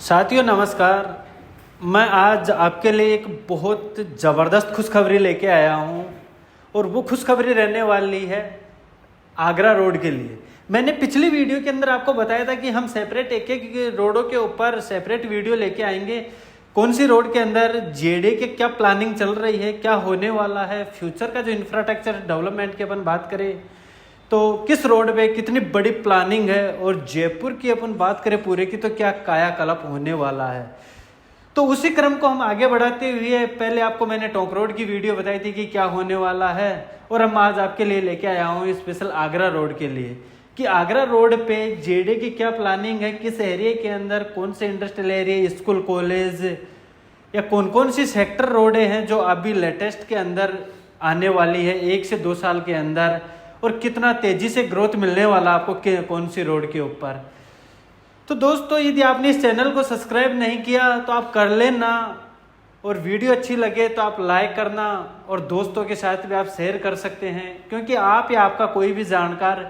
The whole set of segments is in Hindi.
साथियों नमस्कार। मैं आज आपके लिए एक बहुत ज़बरदस्त खुशखबरी लेके आया हूँ और वो खुशखबरी रहने वाली है आगरा रोड के लिए। मैंने पिछली वीडियो के अंदर आपको बताया था कि हम सेपरेट एक एक रोडों के ऊपर सेपरेट वीडियो लेके आएंगे। कौन सी रोड के अंदर जेडे के क्या प्लानिंग चल रही है, क्या होने वाला है, फ्यूचर का जो इंफ्रास्ट्रक्चर डेवलपमेंट की अपन बात करें तो किस रोड पे कितनी बड़ी प्लानिंग है, और जयपुर की अपन बात करें पूरे की तो क्या कायाकल्प होने वाला है। तो उसी क्रम को हम आगे बढ़ाते हुए पहले आपको मैंने टोंक रोड की वीडियो बताई थी कि क्या होने वाला है, और हम आज आपके लिए लेके आया हूँ स्पेशल आगरा रोड के लिए कि आगरा रोड पे जेडे की क्या प्लानिंग है, किस एरिया के अंदर कौन से इंडस्ट्रियल एरिया, स्कूल, कॉलेज या कौन कौन सी सेक्टर रोडें हैं जो अभी लेटेस्ट के अंदर आने वाली है 1 से 2 साल के अंदर, और कितना तेजी से ग्रोथ मिलने वाला आपको कौन सी रोड के ऊपर। तो दोस्तों यदि आपने इस चैनल को सब्सक्राइब नहीं किया तो आप कर लेना, और वीडियो अच्छी लगे तो आप लाइक करना, और दोस्तों के साथ भी आप शेयर कर सकते हैं, क्योंकि आप या आपका कोई भी जानकार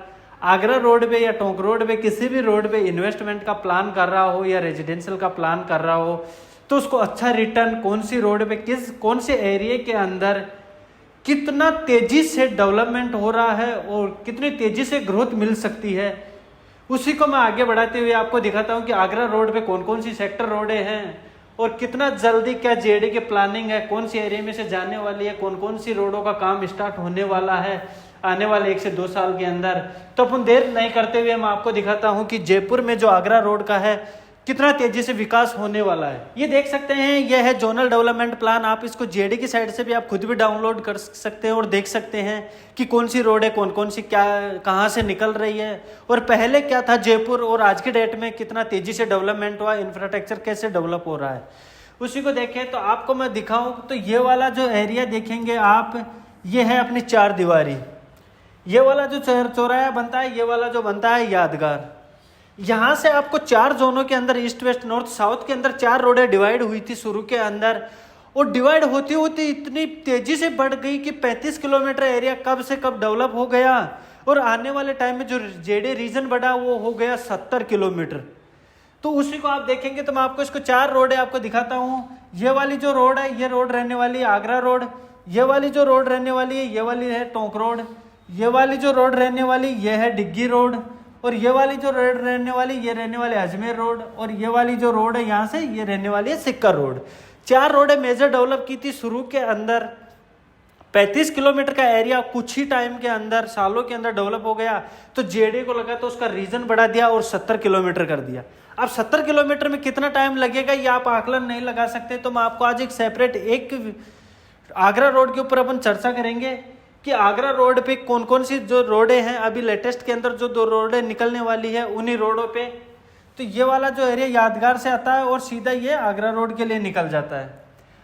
आगरा रोड पे या टोंक रोड पे किसी भी रोड पे इन्वेस्टमेंट का प्लान कर रहा हो या रेजिडेंशियल का प्लान कर रहा हो तो उसको अच्छा रिटर्न कौन सी रोड पे कौन से एरिया के अंदर कितना तेजी से डेवलपमेंट हो रहा है और कितनी तेजी से ग्रोथ मिल सकती है, उसी को मैं आगे बढ़ाते हुए आपको दिखाता हूं कि आगरा रोड पे कौन कौन सी सेक्टर रोडें हैं और कितना जल्दी क्या जेडे की प्लानिंग है, कौन सी एरिया में से जाने वाली है, कौन कौन सी रोडों का काम स्टार्ट होने वाला है आने वाले 1 से 2 साल के अंदर। तो अपन देर नहीं करते हुए मैं आपको दिखाता हूं कि जयपुर में जो आगरा रोड का है कितना तेजी से विकास होने वाला है। ये देख सकते हैं, यह है जोनल डेवलपमेंट प्लान। आप इसको जेडी की साइड से भी आप खुद भी डाउनलोड कर सकते हैं और देख सकते हैं कि कौन सी रोड है, कौन कौन सी क्या कहाँ से निकल रही है, और पहले क्या था जयपुर और आज के डेट में कितना तेजी से डेवलपमेंट हुआ, इंफ्रास्ट्रक्चर कैसे डेवलप हो रहा है, उसी को देखें। तो आपको मैं दिखाऊं तो ये वाला जो एरिया देखेंगे आप, ये है अपनी 4 दीवारी। ये वाला जो चौराहा बनता है, ये वाला जो बनता है यादगार, यहाँ से आपको 4 जोनों के अंदर ईस्ट वेस्ट नॉर्थ साउथ के अंदर 4 रोडें डिवाइड हुई थी शुरू के अंदर, और डिवाइड होती होती इतनी तेजी से बढ़ गई कि 35 किलोमीटर एरिया कब से कब डेवलप हो गया, और आने वाले टाइम में जो जेडे रीजन बढ़ा वो हो गया 70 किलोमीटर। तो उसी को आप देखेंगे तो मैं आपको इसको 4 रोडें आपको दिखाता हूँ। ये वाली जो रोड है, ये रोड रहने वाली है आगरा रोड। ये वाली जो रोड रहने वाली है, ये वाली है टोंक रोड। ये वाली जो रोड रहने वाली ये है डिग्गी रोड, और ये वाली जो रोड रहने वाली ये रहने वाली अजमेर रोड, और ये वाली जो रोड है यहाँ से ये रहने वाली है सिक्कर रोड। 4 रोडें मेजर डेवलप की थी शुरू के अंदर। 35 किलोमीटर का एरिया कुछ ही टाइम के अंदर, सालों के अंदर डेवलप हो गया। तो जेडे को लगा तो उसका रीजन बढ़ा दिया और 70 किलोमीटर कर दिया। अब 70 किलोमीटर में कितना टाइम लगेगा ये आप आकलन नहीं लगा सकते। तो मैं आपको आज एक सेपरेट एक आगरा रोड के ऊपर अपन चर्चा करेंगे कि आगरा रोड पे कौन कौन सी जो रोडें हैं, अभी लेटेस्ट के अंदर जो 2 रोडें निकलने वाली है उन्हीं रोडों पे। तो ये वाला जो एरिया यादगार से आता है और सीधा ये आगरा रोड के लिए निकल जाता है।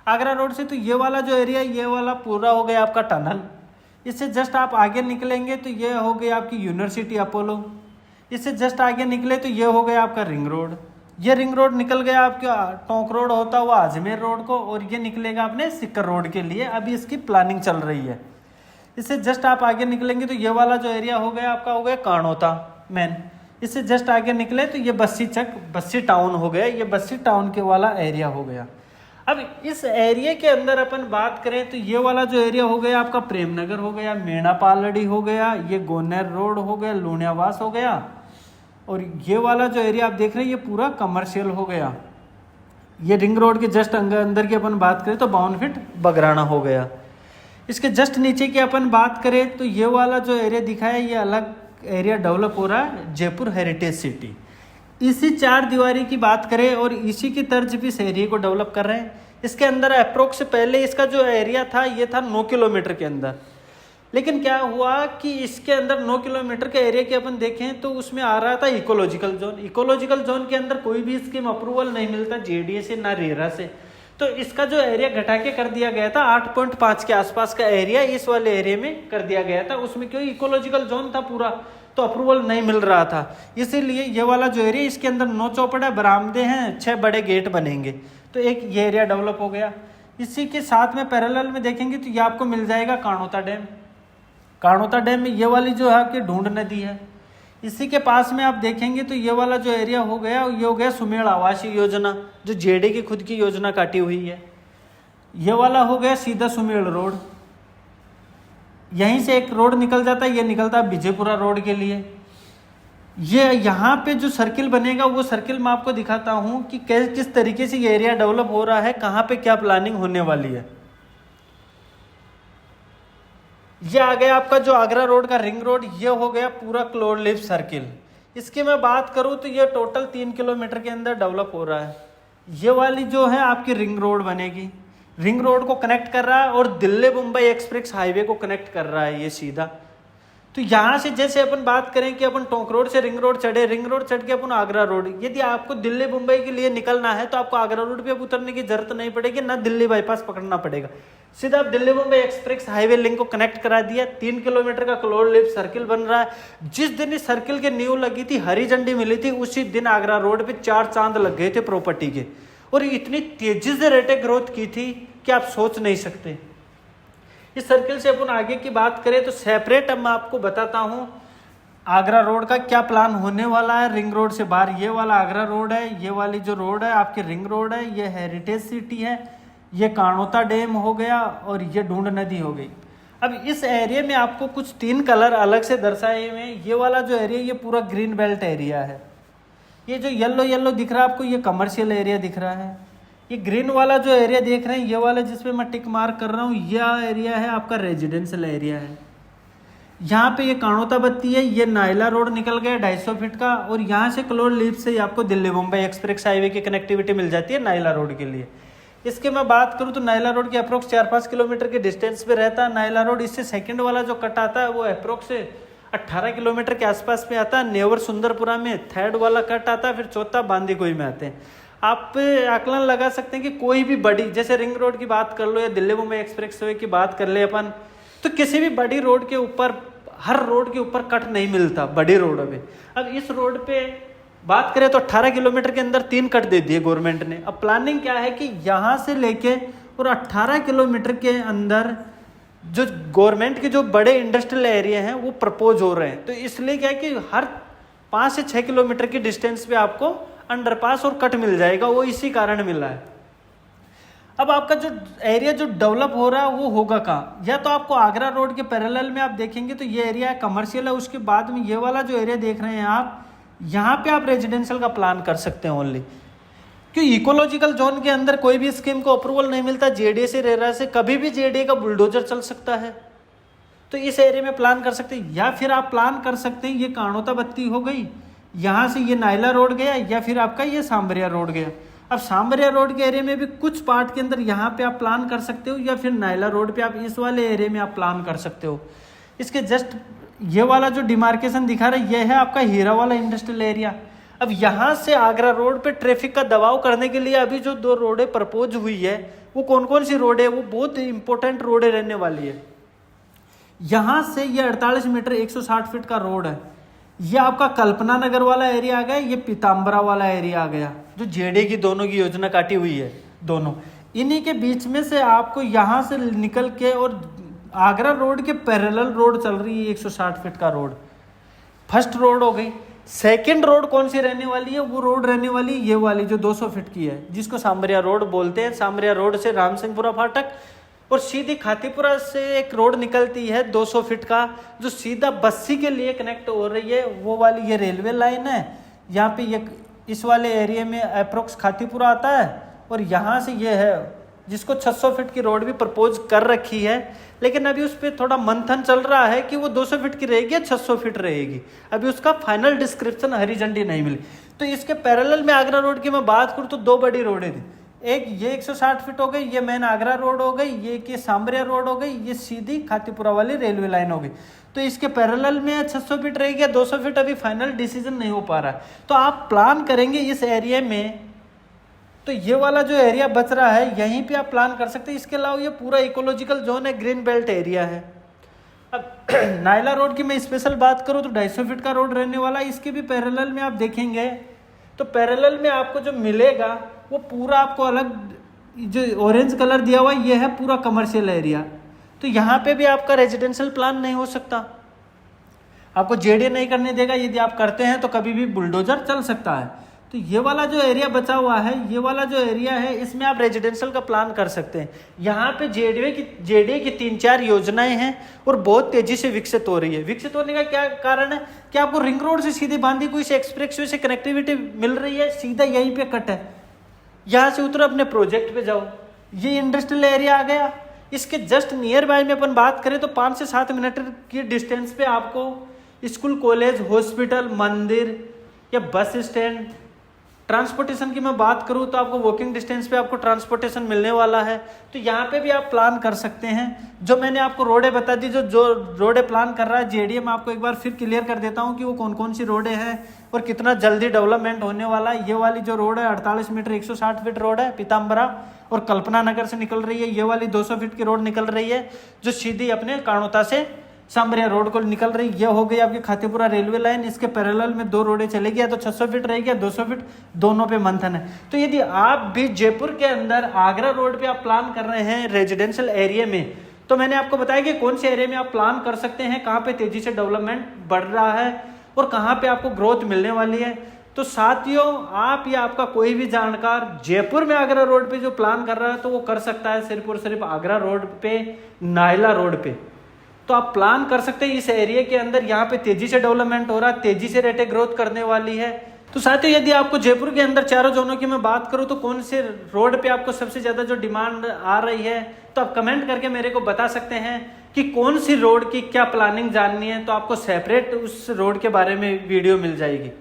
आगरा रोड से तो ये वाला जो एरिया, ये वाला पूरा हो गया आपका टनल। इससे जस्ट आप आगे निकलेंगे तो ये हो गई आपकी यूनिवर्सिटी अपोलो। इससे जस्ट आगे निकले तो ये हो गया आपका रिंग रोड। ये रिंग रोड निकल गया आपका टोंक रोड होता हुआ अजमेर रोड को, और ये निकलेगा अपने सिक्कर रोड के लिए। अभी इसकी प्लानिंग चल रही है। इससे जस्ट आप आगे निकलेंगे तो ये वाला जो एरिया हो गया आपका हो गया कानोता मेन। इससे जस्ट आगे निकले तो ये बस्सी टाउन हो गया। ये बस्सी टाउन के वाला एरिया हो गया। अब इस एरिया के अंदर अपन बात करें तो ये वाला जो एरिया हो गया आपका प्रेमनगर हो गया, मेणा पालड़ी हो गया, ये गोनेर रोड हो गया, लूणियावास हो गया, और ये वाला जो एरिया आप देख रहे हैं ये पूरा कमर्शियल हो गया। ये रिंग रोड के जस्ट अंदर की अपन बात करें तो 52 फीट बगराना हो गया। इसके जस्ट नीचे की अपन बात करें तो ये वाला जो एरिया दिखा है ये अलग एरिया डेवलप हो रहा है, जयपुर हेरिटेज सिटी। इसी 4 दीवारी की बात करें और इसी की तर्ज भी इस एरिया को डेवलप कर रहे हैं। इसके अंदर अप्रोक्स पहले इसका जो एरिया था ये था 9 किलोमीटर के अंदर, लेकिन क्या हुआ कि इसके अंदर 9 किलोमीटर के एरिया के अपन देखें तो उसमें आ रहा था इकोलॉजिकल जोन। इकोलॉजिकल जोन के अंदर कोई भी स्कीम अप्रूवल नहीं मिलता जेडीए से ना रेरा से, तो इसका जो एरिया घटा के कर दिया गया था 8.5 के आसपास का एरिया इस वाले एरिया में कर दिया गया था। उसमें क्योंकि इकोलॉजिकल जोन था पूरा तो अप्रूवल नहीं मिल रहा था, इसीलिए ये वाला जो एरिया इसके अंदर 9 चौपड़ा बरामदे हैं, 6 बड़े गेट बनेंगे, तो एक ये एरिया डेवलप हो गया। इसी के साथ में पैरेलल में देखेंगे तो ये आपको मिल जाएगा कानोता डैम। कानोता डैम में ये वाली जो है आपकी ढूंढ नदी है, इसी के पास में आप देखेंगे तो ये वाला जो एरिया हो गया, ये हो गया सुमेड़ आवासीय योजना, जो जेडी की खुद की योजना काटी हुई है। ये वाला हो गया सीधा सुमेड़ रोड, यहीं से एक रोड निकल जाता है, ये निकलता है विजयपुरा रोड के लिए। ये यहाँ पे जो सर्किल बनेगा वो सर्किल मैं आपको दिखाता हूँ कि किस तरीके से ये एरिया डेवलप हो रहा है, कहाँ पे क्या प्लानिंग होने वाली है। ये आ गया आपका जो आगरा रोड का रिंग रोड, ये हो गया पूरा क्लोड लीफ सर्किल। इसकी मैं बात करूँ तो ये टोटल 3 किलोमीटर के अंदर डेवलप हो रहा है। ये वाली जो है आपकी रिंग रोड बनेगी, रिंग रोड को कनेक्ट कर रहा है और दिल्ली मुंबई एक्सप्रेस हाईवे को कनेक्ट कर रहा है ये सीधा। तो यहाँ से जैसे अपन बात करें कि अपन टोंक रोड से रिंग रोड चढ़े, रिंग रोड चढ़ के अपन आगरा रोड, यदि आपको दिल्ली मुंबई के लिए निकलना है तो आपको आगरा रोड पे अब उतरने की जरूरत नहीं पड़ेगी, ना दिल्ली बाईपास पकड़ना पड़ेगा, सीधा आप Delhi Mumbai express highway link को कनेक्ट करा दिया। 3 किलोमीटर का क्लोड लीफ सर्किल बन रहा है। जिस दिन इस सर्किल की नींव लगी थी, हरी झंडी मिली थी, उसी दिन आगरा रोड पे 4 चांद लग गए थे प्रॉपर्टी के, और इतनी तेजी से रेट ग्रोथ की थी कि आप सोच नहीं सकते। इस सर्किल से अपन आगे की बात करें तो सेपरेट अब मैं आपको बताता हूँ आगरा रोड का क्या प्लान होने वाला है। रिंग रोड से बाहर ये वाला आगरा रोड है, ये वाली जो रोड है आपकी रिंग रोड है, ये हेरिटेज सिटी है, ये कानोता डैम हो गया और ये ढूंढ नदी हो गई। अब इस एरिया में आपको कुछ 3 कलर अलग से दर्शाए हुए हैं। ये वाला जो एरिया ये पूरा ग्रीन बेल्ट एरिया है। ये जो येलो येलो दिख रहा है आपको, ये कमर्शियल एरिया दिख रहा है। ये ग्रीन वाला जो एरिया देख रहे हैं, ये वाला जिसपे मैं टिक मार्क कर रहा हूँ, यह एरिया है आपका रेजिडेंशियल एरिया है। यहाँ पे ये कानोता बत्ती है, ये नायला रोड निकल गया 250 फीट का, और यहाँ से क्लोड लीफ से आपको दिल्ली मुंबई एक्सप्रेस हाईवे की कनेक्टिविटी मिल जाती है नायला रोड के लिए। इसके मैं बात करूँ तो नायला रोड के अप्रोक्स 4-5 किलोमीटर के डिस्टेंस पे रहता है नायला रोड। इससे सेकंड वाला जो कट आता है वो अप्रोक्स 18 किलोमीटर के आसपास में आता है, नेवर सुंदरपुरा में। थर्ड वाला कट आता है, फिर चौथा बांदीकुई में आते हैं। आप आकलन लगा सकते हैं कि कोई भी बड़ी, जैसे रिंग रोड की बात कर लो या दिल्ली मुंबई एक्सप्रेस वे की बात कर ले अपन, तो किसी भी बड़ी रोड के ऊपर, हर रोड के ऊपर कट नहीं मिलता बड़ी रोड पे। अब इस रोड पे बात करें तो 18 किलोमीटर के अंदर 3 कट दे दिए गवर्नमेंट ने। अब प्लानिंग क्या है कि यहाँ से लेके और 18 किलोमीटर के अंदर जो गवर्नमेंट के जो बड़े इंडस्ट्रियल एरिया हैं वो प्रपोज हो रहे हैं। तो इसलिए क्या है कि हर 5 से 6 किलोमीटर की डिस्टेंस पे आपको अंडरपास और कट मिल जाएगा, वो इसी कारण मिला है। अब आपका जो एरिया जो डेवलप हो रहा है वो होगा कहाँ, या तो आपको आगरा रोड के पैरेलल में आप देखेंगे तो ये एरिया कमर्शियल है, उसके बाद में ये वाला जो एरिया देख रहे हैं आप, यहाँ पे आप रेजिडेंशियल का प्लान कर सकते हैं ओनली। क्यों, इकोलॉजिकल जोन के अंदर कोई भी स्कीम को अप्रूवल नहीं मिलता, जेडीए से रेरा से कभी भी जेडीए का बुलडोजर चल सकता है, तो इस एरिया में प्लान कर सकते हैं। या फिर आप प्लान कर सकते हैं, ये कानोता बत्ती हो गई, यहाँ से ये नायला रोड गया, या फिर आपका ये सांबरिया रोड गया। अब सांबरिया रोड के एरिया में भी कुछ पार्ट के अंदर यहाँ पे आप प्लान कर सकते हो, या फिर नायला रोड पे आप इस वाले एरिया में आप प्लान कर सकते हो। इसके जस्ट ये वाला जो डिमार्केशन दिखा रहा है, ये है आपका हीरा वाला इंडस्ट्रियल एरिया। अब यहाँ से आगरा रोड पे ट्रैफिक का दबाव करने के लिए अभी जो 2 रोडें प्रपोज हुई है, वो कौन कौन सी रोड है, वो बहुत इंपॉर्टेंट रोडें रहने वाली है। यहाँ से ये 48 मीटर 160 फीट का रोड है, ये आपका कल्पना नगर वाला एरिया आ गया, ये पीताम्बरा वाला एरिया आ गया, जो जेडीए की दोनों की योजना काटी हुई है दोनों। इन्हीं के बीच में से आपको यहाँ से निकल के और आगरा रोड के पैरेलल रोड चल रही है 160 फीट का रोड। फर्स्ट रोड हो गई। सेकंड रोड कौन सी रहने वाली है, वो रोड रहने वाली ये वाली जो 200 फीट की है, जिसको सांबरिया रोड बोलते हैं। सांबरिया रोड से राम सिंहपुरा फाटक और सीधी खातीपुरा से एक रोड निकलती है 200 फीट का, जो सीधा बस्सी के लिए कनेक्ट हो रही है। वो वाली ये रेलवे लाइन है। यहाँ पे ये इस वाले एरिया में अप्रोक्स खातीपुरा आता है, और यहाँ से ये है जिसको 600 फीट की रोड भी प्रपोज कर रखी है, लेकिन अभी उस पर थोड़ा मंथन चल रहा है कि वो 200 फीट की रहेगी या 600 फीट रहेगी। अभी उसका फाइनल डिस्क्रिप्शन, हरी झंडी नहीं मिली। तो इसके पैरेलल में आगरा रोड की मैं बात करूँ तो 2 बड़ी रोडें थी। एक ये 160 फीट हो गई, ये मेन आगरा रोड हो गई, ये कि सांबरिया रोड हो गई, ये सीधी खातीपुरा वाली रेलवे लाइन हो गई। तो इसके पैरेलल में 600 फीट रहेगी या 200 फीट, अभी फाइनल डिसीजन नहीं हो पा रहा है। तो आप प्लान करेंगे इस एरिया में, तो ये वाला जो एरिया बच रहा है यहीं पे आप प्लान कर सकते हैं। इसके अलावा ये पूरा इकोलॉजिकल जोन है, ग्रीन बेल्ट एरिया है। अब नायला रोड की मैं स्पेशल बात करूँ तो 250 फीट का रोड रहने वाला है। इसके भी पैरेलल में आप देखेंगे तो पैरेलल में आपको जो मिलेगा वो पूरा आपको अलग, जो ऑरेंज कलर दिया हुआ ये है पूरा कमर्शियल एरिया। तो यहाँ पे भी आपका रेजिडेंशियल प्लान नहीं हो सकता। आपको जेडीए नहीं करने देगा। यदि आप करते हैं तो कभी भी बुलडोजर चल सकता है। तो ये वाला जो एरिया बचा हुआ है, ये वाला जो एरिया है, इसमें आप रेजिडेंशियल का प्लान कर सकते हैं। यहाँ पे जेडीए की 3-4 योजनाएं हैं और बहुत तेजी से विकसित हो रही है। विकसित होने का क्या कारण है कि आपको रिंग रोड से सीधे बांदीकुई से एक्सप्रेसवे से कनेक्टिविटी मिल रही है, सीधा यहीं पे कट है। यहाँ से उतरो, अपने प्रोजेक्ट पे जाओ। ये इंडस्ट्रियल एरिया आ गया। इसके जस्ट नियर बाय में अपन बात करें तो 5 से 7 मिनट की डिस्टेंस पे आपको स्कूल, कॉलेज, हॉस्पिटल, मंदिर या बस स्टैंड, ट्रांसपोर्टेशन की मैं बात करूं तो आपको वॉकिंग डिस्टेंस पे आपको ट्रांसपोर्टेशन मिलने वाला है। तो यहाँ पे भी आप प्लान कर सकते हैं। जो मैंने आपको रोडें बता दी, जो रोडें प्लान कर रहा है जेडीए, मैं आपको एक बार फिर क्लियर कर देता हूँ कि वो कौन कौन सी रोडें हैं और कितना जल्दी डेवलपमेंट होने वाला है। ये वाली जो रोड है 48 मीटर 160 फीट रोड है, पीताम्बरा और कल्पना नगर से निकल रही है। ये वाली 200 फीट की रोड निकल रही है जो सीधी अपने काणोता से सांबरिया रोड को निकल रही। ये हो गई आपकी खातीपुरा रेलवे लाइन। इसके पैरेलल में 2 रोडें चलेगी, या तो 600 फीट रहेगी या 200 फीट, दोनों पे मंथन है। तो यदि आप भी जयपुर के अंदर आगरा रोड पे आप प्लान कर रहे हैं रेजिडेंशियल एरिया में, तो मैंने आपको बताया कि कौन से एरिया में आप प्लान कर सकते हैं, कहाँ पे तेजी से डेवलपमेंट बढ़ रहा है और कहाँ पे आपको ग्रोथ मिलने वाली है। तो साथियों, आप या आपका कोई भी जानकार जयपुर में आगरा रोड पे जो प्लान कर रहा है तो वो कर सकता है सिर्फ और सिर्फ आगरा रोड पे, नायला रोड पे। तो आप प्लान कर सकते हैं इस एरिया के अंदर। यहाँ पे तेजी से डेवलपमेंट हो रहा है, तेजी से रेटें ग्रोथ करने वाली है। तो साथियों, यदि आपको जयपुर के अंदर चारों जोनों की मैं बात करूं तो कौन से रोड पे आपको सबसे ज्यादा जो डिमांड आ रही है, तो आप कमेंट करके मेरे को बता सकते हैं कि कौन सी रोड की क्या प्लानिंग जाननी है। तो आपको सेपरेट उस रोड के बारे में वीडियो मिल जाएगी।